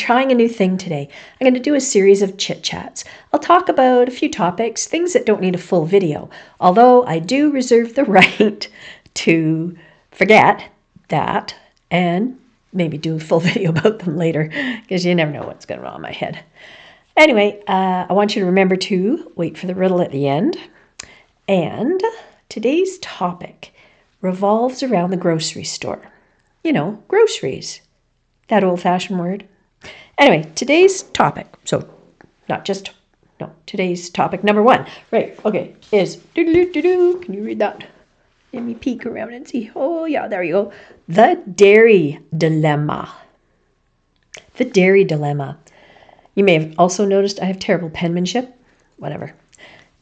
trying a new thing today. I'm going to do a series of chit chats. I'll talk about a few topics, things that don't need a full video, although I do reserve the right to forget that and maybe do a full video about them later, because you never know what's going on in my head. Anyway, I want you to remember to wait for the riddle at the end. And today's topic revolves around the grocery store. You know, groceries. That old-fashioned word. Anyway, today's topic, today's topic number 1, right, okay, is, can you read that? Let me peek around and see. Oh, yeah, there you go. The dairy dilemma. The dairy dilemma. You may have also noticed I have terrible penmanship. Whatever.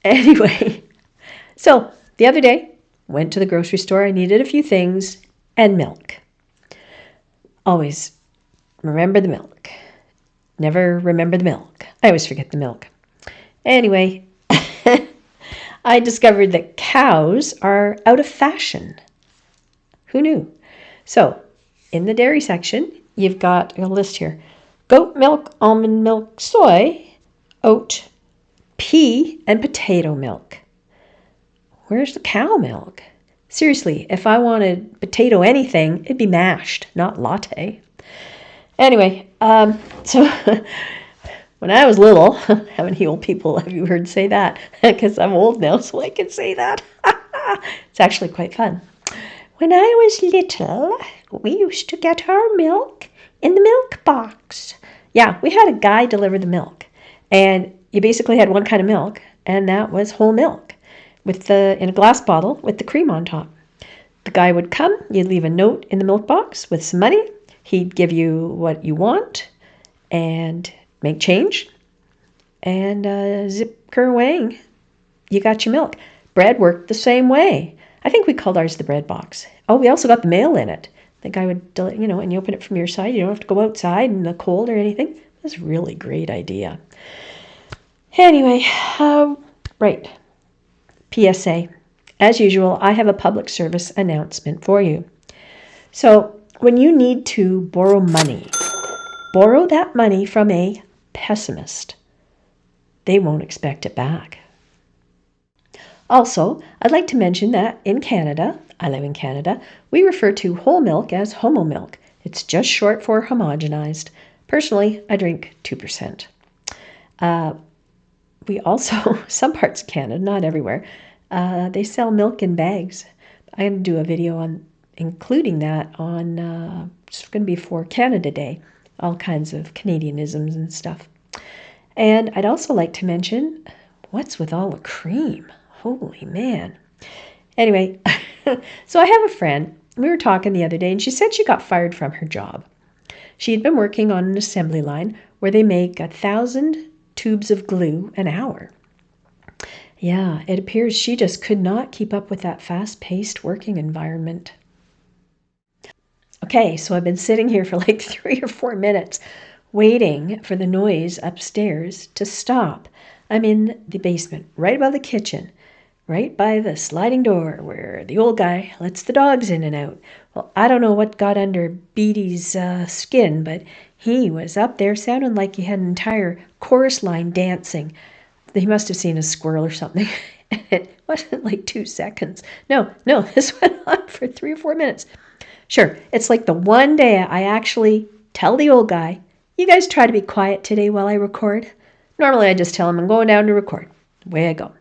Anyway, so the other day, went to the grocery store. I needed a few things and milk. Always remember the milk. Never remember the milk. I always forget the milk. Anyway, I discovered that cows are out of fashion. Who knew? So, in the dairy section, you've got a list here. Goat milk, almond milk, soy, oat, pea, and potato milk. Where's the cow milk? Seriously, if I wanted potato anything, it'd be mashed, not latte. Anyway, so when I was little, how many old people have you heard say that? Because I'm old now, so I can say that. It's actually quite fun. When I was little, we used to get our milk in the milk box. Yeah, we had a guy deliver the milk, and you basically had one kind of milk, and that was whole milk in a glass bottle with the cream on top. The guy would come, you'd leave a note in the milk box with some money. He'd give you what you want and make change, and zip kerwang, you got your milk. Bread worked the same way. I think we called ours the bread box. Oh, we also got the mail in it. The guy would, and you open it from your side. You don't have to go outside in the cold or anything. That's a really great idea. Anyway, right. PSA. As usual, I have a public service announcement for you. So, when you need to borrow money, borrow that money from a pessimist. They won't expect it back. Also, I'd like to mention that in Canada, I live in Canada, we refer to whole milk as homo milk. It's just short for homogenized. Personally, I drink 2%. We also, some parts of Canada, not everywhere, they sell milk in bags. I'm going to do a video on including that on, it's going to be for Canada Day, all kinds of Canadianisms and stuff. And I'd also like to mention, what's with all the cream? Holy man. Anyway, so I have a friend. We were talking the other day, and she said she got fired from her job. She had been working on an assembly line where they make 1,000 tubes of glue an hour. Yeah, it appears she just could not keep up with that fast-paced working environment. Okay, so I've been sitting here for like 3 or 4 minutes waiting for the noise upstairs to stop. I'm in the basement, right above the kitchen, right by the sliding door where the old guy lets the dogs in and out. Well, I don't know what got under Beatty's skin, but he was up there sounding like he had an entire chorus line dancing. He must have seen a squirrel or something. It wasn't like 2 seconds. No, this went on for 3 or 4 minutes. Sure, it's like the one day I actually tell the old guy, you guys try to be quiet today while I record. Normally I just tell him I'm going down to record. Away I go.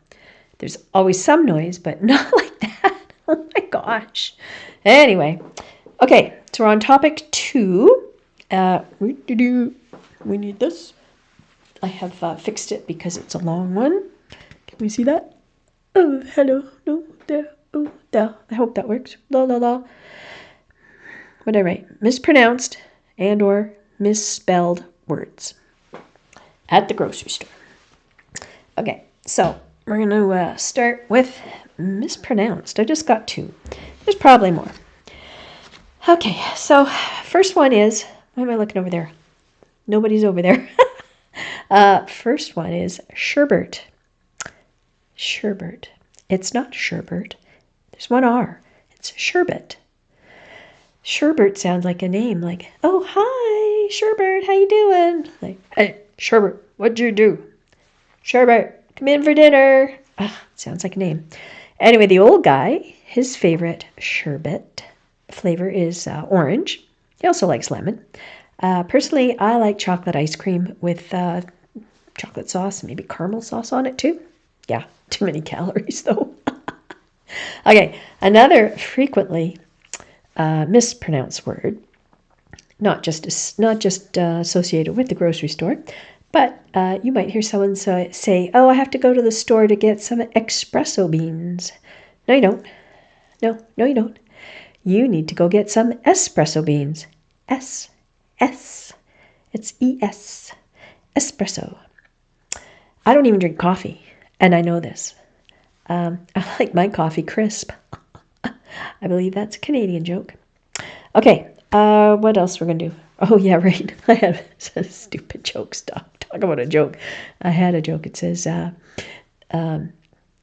There's always some noise, but not like that. Oh my gosh. Anyway, okay, so we're on topic 2. We need this. I have fixed it because it's a long one. Can we see that? Oh, hello. No, there. Oh, there. I hope that works. La, la, la. What did I write? Mispronounced and or misspelled words at the grocery store. Okay, so we're going to start with mispronounced. I just got 2. There's probably more. Okay, so first one is, why am I looking over there? Nobody's over there. First one is sherbet. Sherbet. It's not sherbet. There's one R. It's sherbet. Sherbert sounds like a name, like, oh, hi, Sherbert, how you doing? Like, hey, Sherbert, what'd you do? Sherbert, come in for dinner. Sounds like a name. Anyway, the old guy, his favorite sherbet flavor is orange. He also likes lemon. Personally, I like chocolate ice cream with chocolate sauce, maybe caramel sauce on it too. Yeah, too many calories though. Okay, another frequently mispronounced word, not just associated with the grocery store, but you might hear someone say, oh, I have to go to the store to get some espresso beans. No, you don't. No, you don't. You need to go get some espresso beans. S. It's E-S. Espresso. I don't even drink coffee, and I know this. I like my coffee crisp. I believe that's a Canadian joke. Okay, what else we're going to do? Oh, yeah, right. I had a stupid joke. Stop. Talk about a joke. I had a joke. It says,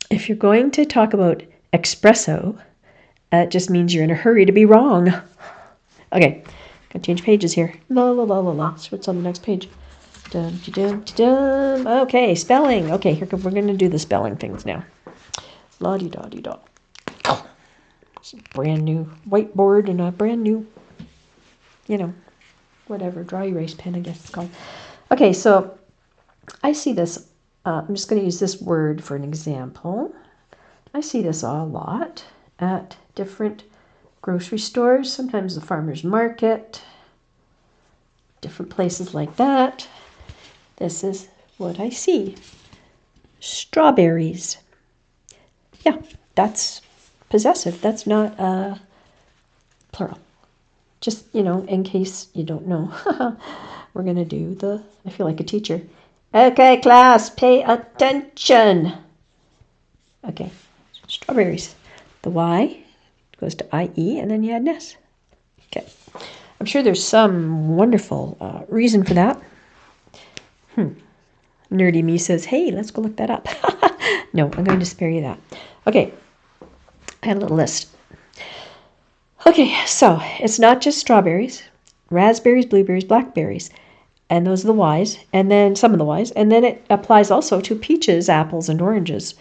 if you're going to talk about espresso, it just means you're in a hurry to be wrong. Okay, got to change pages here. La, la, la, la, la. So what's on the next page? Dun, dun, dun, dun. Okay, spelling. Okay, we're going to do the spelling things now. La-di-da-di-da. It's a brand new whiteboard and a brand new, whatever, dry erase pen, I guess it's called. Okay, so I see this. I'm just going to use this word for an example. I see this a lot at different grocery stores, sometimes the farmer's market, different places like that. This is what I see. Strawberries. Yeah, that's possessive. That's not plural. Just, in case you don't know. We're going to do I feel like a teacher. Okay, class, pay attention. Okay, strawberries. The Y goes to I-E, and then you add an S. Okay. I'm sure there's some wonderful reason for that. Nerdy me says, hey, let's go look that up. No, I'm going to spare you that. Okay, I had a little list. Okay, so it's not just strawberries, raspberries, blueberries, blackberries, and those are the Y's, and then some of the Y's, and then it applies also to peaches, apples, and oranges.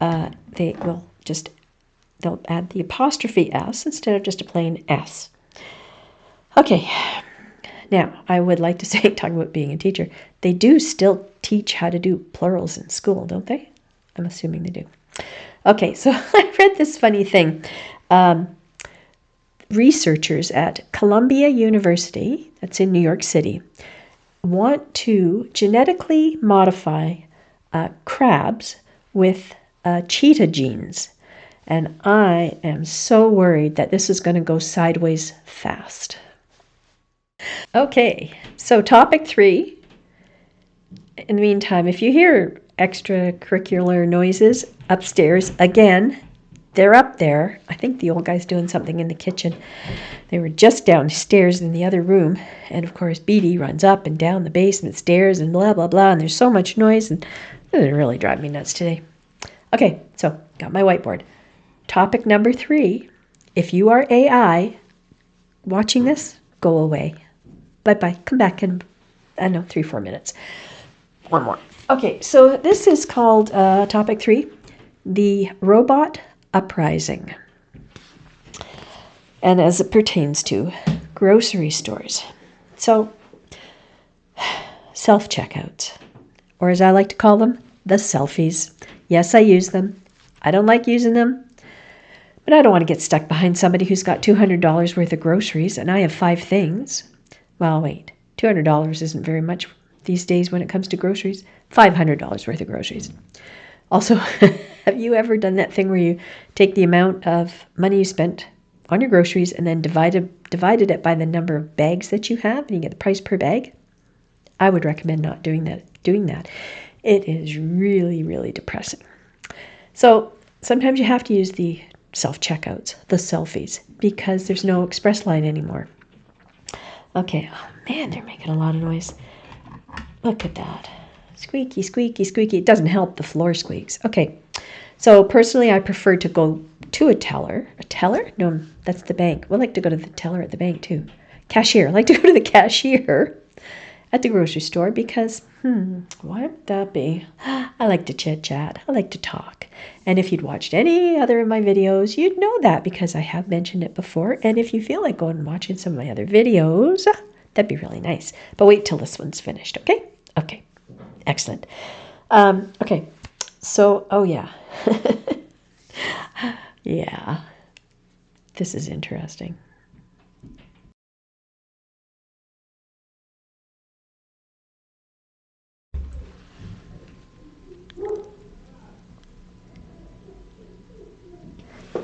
They'll add the apostrophe S instead of just a plain S. Okay, now I would like to say, talking about being a teacher, they do still teach how to do plurals in school, don't they? I'm assuming they do. Okay, so I read this funny thing. Researchers at Columbia University, that's in New York City, want to genetically modify crabs with cheetah genes. And I am so worried that this is going to go sideways fast. Okay, so topic 3. In the meantime, if you hear extracurricular noises upstairs, again, they're up there. I think the old guy's doing something in the kitchen. They were just downstairs in the other room. And of course, Perdie runs up and down the basement stairs and blah, blah, blah. And there's so much noise. And it really drives me nuts today. Okay, so got my whiteboard. Topic number 3. If you are AI watching this, go away. Bye-bye. Come back in, 3-4 minutes. One more. Okay, so this is called topic 3, the robot Uprising, and as it pertains to grocery stores. So, self-checkouts, or as I like to call them, the selfies. Yes, I use them. I don't like using them, but I don't want to get stuck behind somebody who's got $200 worth of groceries, and I have 5 things. Well, wait, $200 isn't very much these days when it comes to groceries. $500 worth of groceries. Also, have you ever done that thing where you take the amount of money you spent on your groceries and then divided it by the number of bags that you have, and you get the price per bag? I would recommend not doing that. It is really, really depressing. So sometimes you have to use the self-checkouts, the selfies, because there's no express line anymore. Okay, oh man, they're making a lot of noise. Look at that. Squeaky, squeaky, squeaky. It doesn't help the floor squeaks. Okay, so personally I prefer to go to a teller. A teller? No, that's the bank. We like to go to the teller at the bank too. Cashier. I like to go to the cashier at the grocery store because, why would that be? I like to chit chat. I like to talk. And if you'd watched any other of my videos, you'd know that because I have mentioned it before. And if you feel like going and watching some of my other videos, that'd be really nice. But wait till this one's finished, okay? Okay, excellent. Okay, so, oh yeah. Yeah, this is interesting.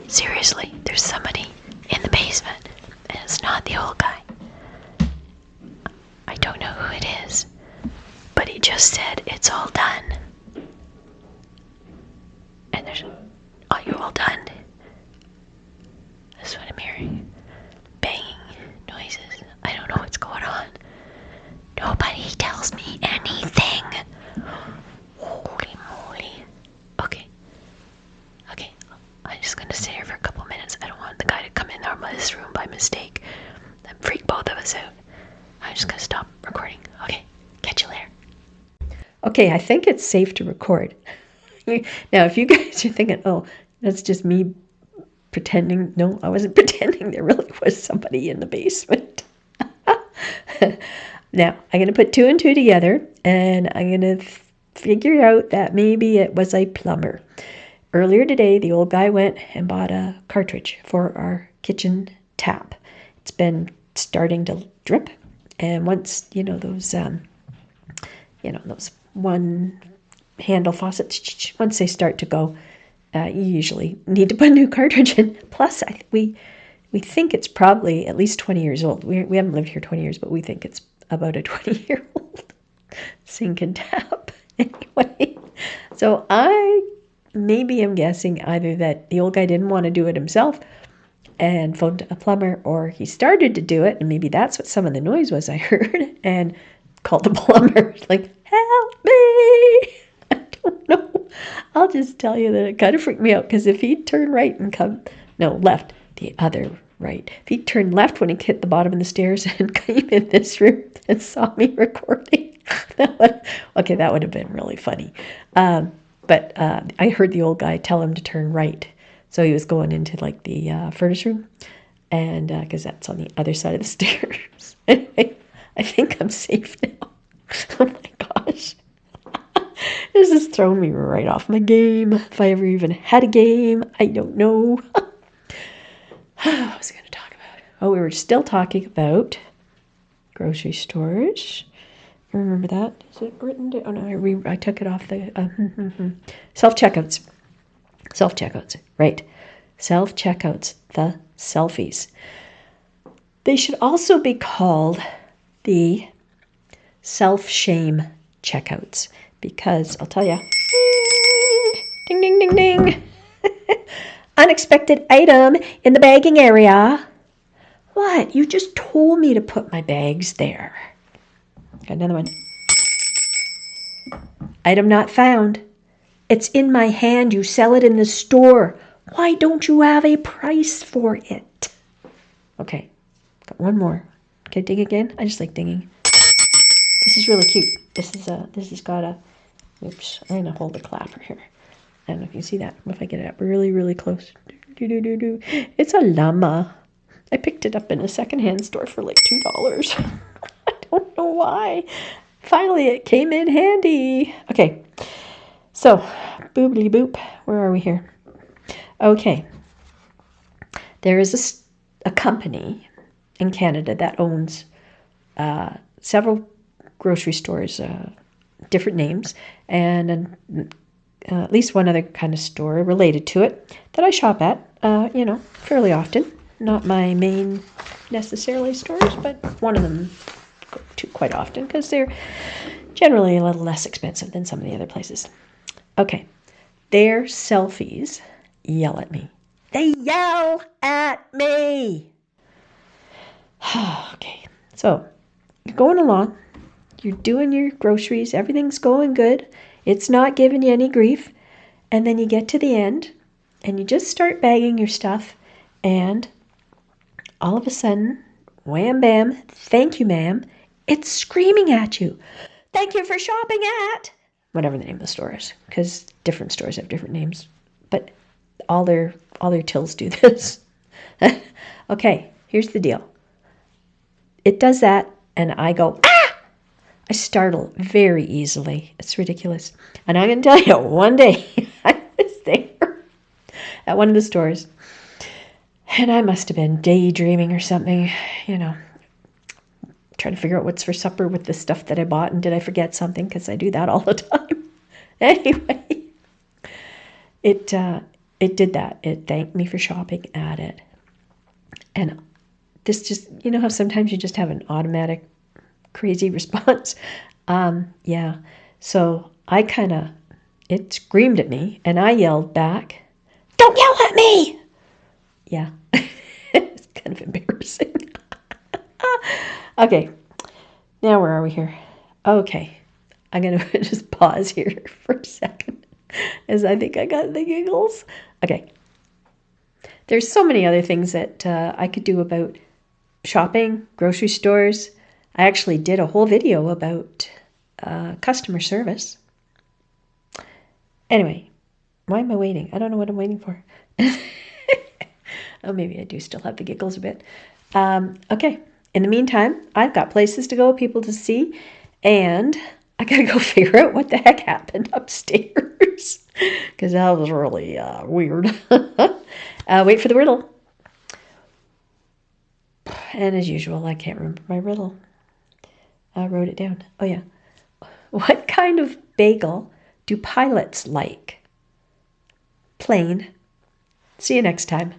Seriously, there's somebody in the basement, and it's not the old guy. I don't know who it is, but he just said it's all done. And there's, are you all done? That's what I'm hearing. Banging noises. I don't know what's going on. Nobody tells me anything. Holy moly. Okay. I'm just gonna sit here for a couple minutes. I don't want the guy to come in this room by mistake and freak both of us out. I'm just gonna stop recording. Okay, catch you later. Okay, I think it's safe to record. Now, if you guys are thinking, oh, that's just me pretending. No, I wasn't pretending. There really was somebody in the basement. Now, I'm going to put 2 and 2 together, and I'm going to figure out that maybe it was a plumber. Earlier today, the old guy went and bought a cartridge for our kitchen tap. It's been starting to drip, and once, those one handle faucets, once they start to go, you usually need to put a new cartridge in. Plus, we think it's probably at least 20 years old. We haven't lived here 20 years, but we think it's about a 20-year-old sink and tap. Anyway, so I maybe am guessing either that the old guy didn't want to do it himself and phoned a plumber, or he started to do it, and maybe that's what some of the noise was I heard, and called the plumber, like, help me! I don't know. I'll just tell you that it kind of freaked me out, because if he'd turn right and left, the other right. If he turned left when he hit the bottom of the stairs and came in this room and saw me recording, that would have been really funny. But I heard the old guy tell him to turn right. So he was going into like the furnace room, and because that's on the other side of the stairs. Anyway, I think I'm safe now. Oh my gosh. This is throwing me right off my game. If I ever even had a game, I don't know. What was I going to talk about? Oh, we were still talking about grocery stores. You remember that? Is it written down? Oh no, I took it off the self-checkouts. Self-checkouts, right. Self-checkouts, the selfies. They should also be called the self-shame checkouts, because I'll tell you, ding, ding, ding, ding. Unexpected item in the bagging area. What? You just told me to put my bags there. Got another one. Item not found. It's in my hand. You sell it in the store. Why don't you have a price for it? Okay, got one more. Can I dig again? I just like digging. This is really cute. This has got a, oops, I'm going to hold the clapper here. I don't know if you can see that. If I get it up really, really close. It's a llama. I picked it up in a secondhand store for like $2. I don't know why. Finally, it came in handy. Okay, so, boobly boop. Where are we here? Okay. There is a company in Canada that owns several grocery stores, different names, and at least one other kind of store related to it that I shop at, fairly often. Not my main necessarily stores, but one of them go to quite often because they're generally a little less expensive than some of the other places. Okay, their selfies yell at me. They yell at me! Okay, so you're going along. You're doing your groceries. Everything's going good. It's not giving you any grief. And then you get to the end and you just start bagging your stuff, and all of a sudden, wham bam, thank you ma'am, it's screaming at you. Thank you for shopping at whatever the name of the store is, because different stores have different names, but all their tills do this. Okay, here's the deal. It does that, and I go, ah! I startle very easily. It's ridiculous. And I'm going to tell you, one day I was there at one of the stores, and I must have been daydreaming or something, trying to figure out what's for supper with the stuff that I bought, and did I forget something, because I do that all the time. Anyway, it did that. It thanked me for shopping at it. And this just, how sometimes you just have an automatic crazy response? Yeah. So it screamed at me, and I yelled back, "Don't yell at me!" Yeah. It's kind of embarrassing. Okay. Now where are we here? Okay. I'm going to just pause here for a second, as I think I got the giggles. Okay. There's so many other things that I could do about shopping, grocery stores. I actually did a whole video about customer service. Anyway, why am I waiting? I don't know what I'm waiting for. Oh, maybe I do still have the giggles a bit. Okay. In the meantime, I've got places to go, people to see, and I gotta go figure out what the heck happened upstairs, because that was really weird. Wait for the riddle. And as usual, I can't remember my riddle. I wrote it down. Oh, yeah. What kind of bagel do pilots like? Plain. See you next time.